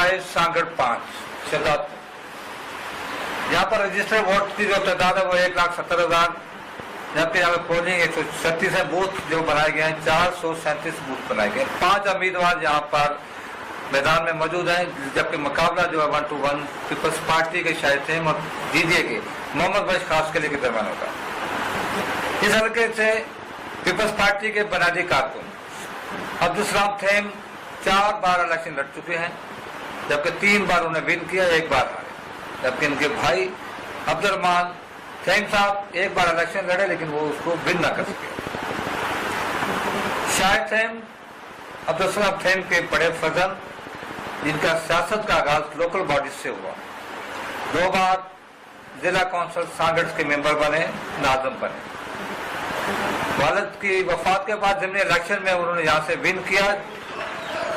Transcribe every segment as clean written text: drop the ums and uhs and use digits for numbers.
45 सांगड़ 5 शहजादपुर। यहाँ पर registered vote की जो तादाद है वो 1,70,000, जबकि यहाँ पे पोलिंग 136 है। बूथ जो बनाए गए हैं 437 बूथ बनाए गए। 5 उम्मीदवार यहाँ पर मैदान में मौजूद हैं, जबकि मुकाबला जो है 1 to 1 पीपल्स पार्टी के शायद थे दीजिए के मोहम्मद बख्श खास के लिए के दरमियान होगा। इस हल्के से पीपल्स पार्टी के बुनियादी कारकुन अब्दुल सलाम थेम 4 बार इलेक्शन लड़ चुके हैं, जबकि 3 बार उन्हें विन किया, 1 बार हारे। जबकि इनके भाई अब्दुलरहमान थेम साहब 1 बार इलेक्शन लड़े, लेकिन वो उसको विन ना कर सके। शाहिद थेम अब्दुल सलाम थेम के बड़े फजल, जिनका सियासत का आगाज लोकल बॉडीज से हुआ। 2 बार जिला कौंसिल सांगड़ के मेंबर बने, नाज़िम बने। वालिद की वफात के बाद जिमनी इलेक्शन में उन्होंने यहाँ से विन किया,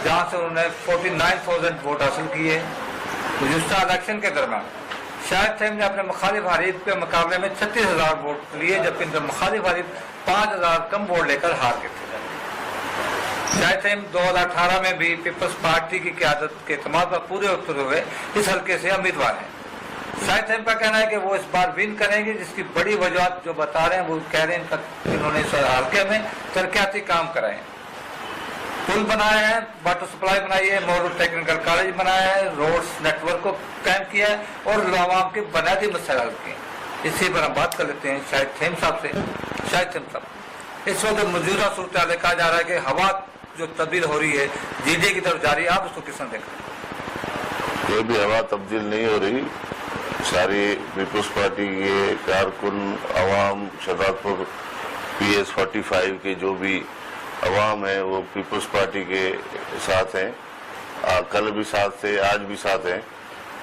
जहाँ से उन्होंने 49,000 वोट हासिल किए। गुज़िश्ता इलेक्शन के दरमियान शाहिद थेम ने अपने मुखालिफ हरीफ के मुकाबले में 36,000 वोट लिए, जबकि इनके मुखालिफ हरीफ 5,000 कम वोट लेकर हार गए थे। शाहिद थेम 2018 में भी पीपल्स पार्टी की क़यादत के इत्मीनान पर पूरे उतरे हुए इस हल्के से उम्मीदवार हैं। शाहिद थेम का कहना है कि वो इस बार विन करेंगे, जिसकी बड़ी वजह जो बता रहे हैं वो कह रहे हैं इन्होंने इस हल्के में तरक्याती काम कराए हैं। पुल बनाए हैं, वाटर सप्लाई बनाई है, मॉडल टेक्निकल कॉलेज बनाया है, रोड्स नेटवर्क को कायम किया है और आवाम के बुनियादी मसले हल किए। इसी पर हम बात कर लेते हैं शाहिद थेम साहब से। शाहिद थेम साहब, इस वक्त मौजूदा सूरत कहा जा रहा है कि हवा जो तब्दील हो रही है जीडे की तरफ जा रही है, आप उसको किस तरह देख रहे हैं? कोई भी हवा तब्दील नहीं हो रही। सारी पीपल्स पार्टी के कारकुन अवाम शहजादपुर PS 45 के जो भी अवाम है वो पीपल्स पार्टी के साथ हैं। कल भी साथ थे, आज भी साथ हैं।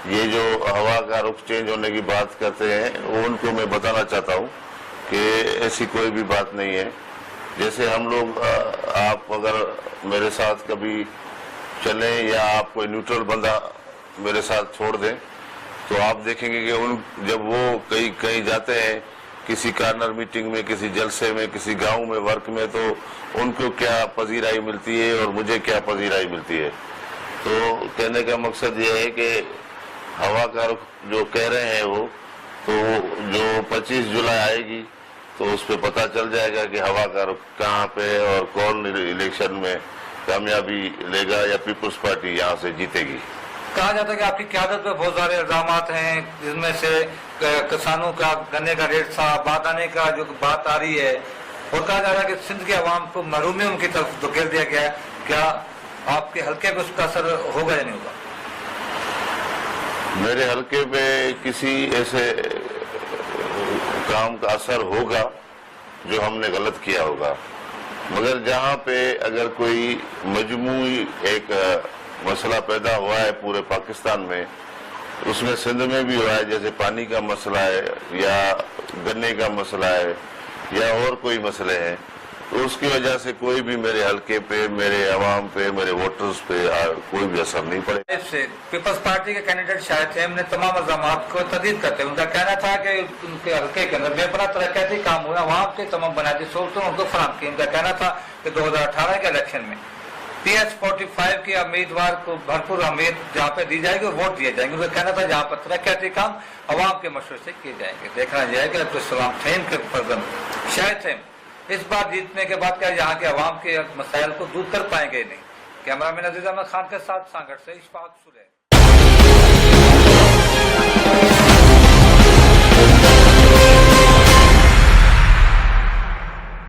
ये जो हवा का रुख चेंज होने की बात करते हैं वो उनको मैं बताना चाहता हूँ कि ऐसी कोई भी बात नहीं है। जैसे हम लोग आप अगर मेरे साथ कभी चलें या आप कोई न्यूट्रल बंदा मेरे साथ छोड़ दें तो आप देखेंगे कि जब वो कहीं जाते हैं किसी कार्नर मीटिंग में, किसी जलसे में, किसी गांव में, वर्क में, तो उनको क्या पजीराई मिलती है और मुझे क्या पजीराई मिलती है। तो कहने का मकसद ये है कि हवा का रुख जो कह रहे हैं वो तो जो 25 जुलाई आएगी तो उस पर पता चल जाएगा कि हवा का रुख कहाँ पे है और कौन इलेक्शन में कामयाबी लेगा या पीपल्स पार्टी यहाँ से जीतेगी। कहा जाता है कि आपकी क़यादत में बहुत सारे इल्जाम हैं, जिसमें से किसानों का गन्ने का रेट था, बात आने का जो बात आ रही है, और कहा जा रहा है कि सिंध के अवाम को महरूमियों की तरफ धकेल दिया गया। क्या आपके हल्के पे उसका असर होगा या नहीं होगा? मेरे हल्के पे किसी ऐसे काम का असर होगा जो हमने गलत किया होगा, मगर जहाँ पे अगर कोई मजमूई एक मसला पैदा हुआ है पूरे पाकिस्तान में, उसमें सिंध में भी हुआ है, जैसे पानी का मसला है या गन्ने का मसला है या और कोई मसले हैं, तो उसकी वजह से कोई भी मेरे हल्के पे, मेरे अवाम पे, मेरे वोटर्स पे कोई भी असर नहीं पड़े। पीपल्स पार्टी के कैंडिडेट शाहिद थेम ने तमाम इल्जाम को तस्दीक करते हैं। उनका कहना था कि उनके हल्के के अंदर बेपनाह तरक्याती काम हुआ, वहाँ के तमाम बुनियादी सहूलतों उनको फराहम की। उनका कहना था कि 2018 के इलेक्शन में PS 45 के उम्मीदवार को भरपूर अहमियत जहाँ पे दी जाएगी, वोट दिए जाएंगे। उनका कहना था जहाँ पर तरक्याती काम अवाम के मशवरे से किए जाएंगे। देखना जाएगा अब्दुल सलाम थेम के फर्जंद शाहिद थेम इस बार जीतने के बाद क्या यहाँ के अवाम के मसाइल को दूर कर पाएंगे नहीं? कैमरामैन अजीज अहमद खान के साथ सांगड़ से इशफाक सुरैश।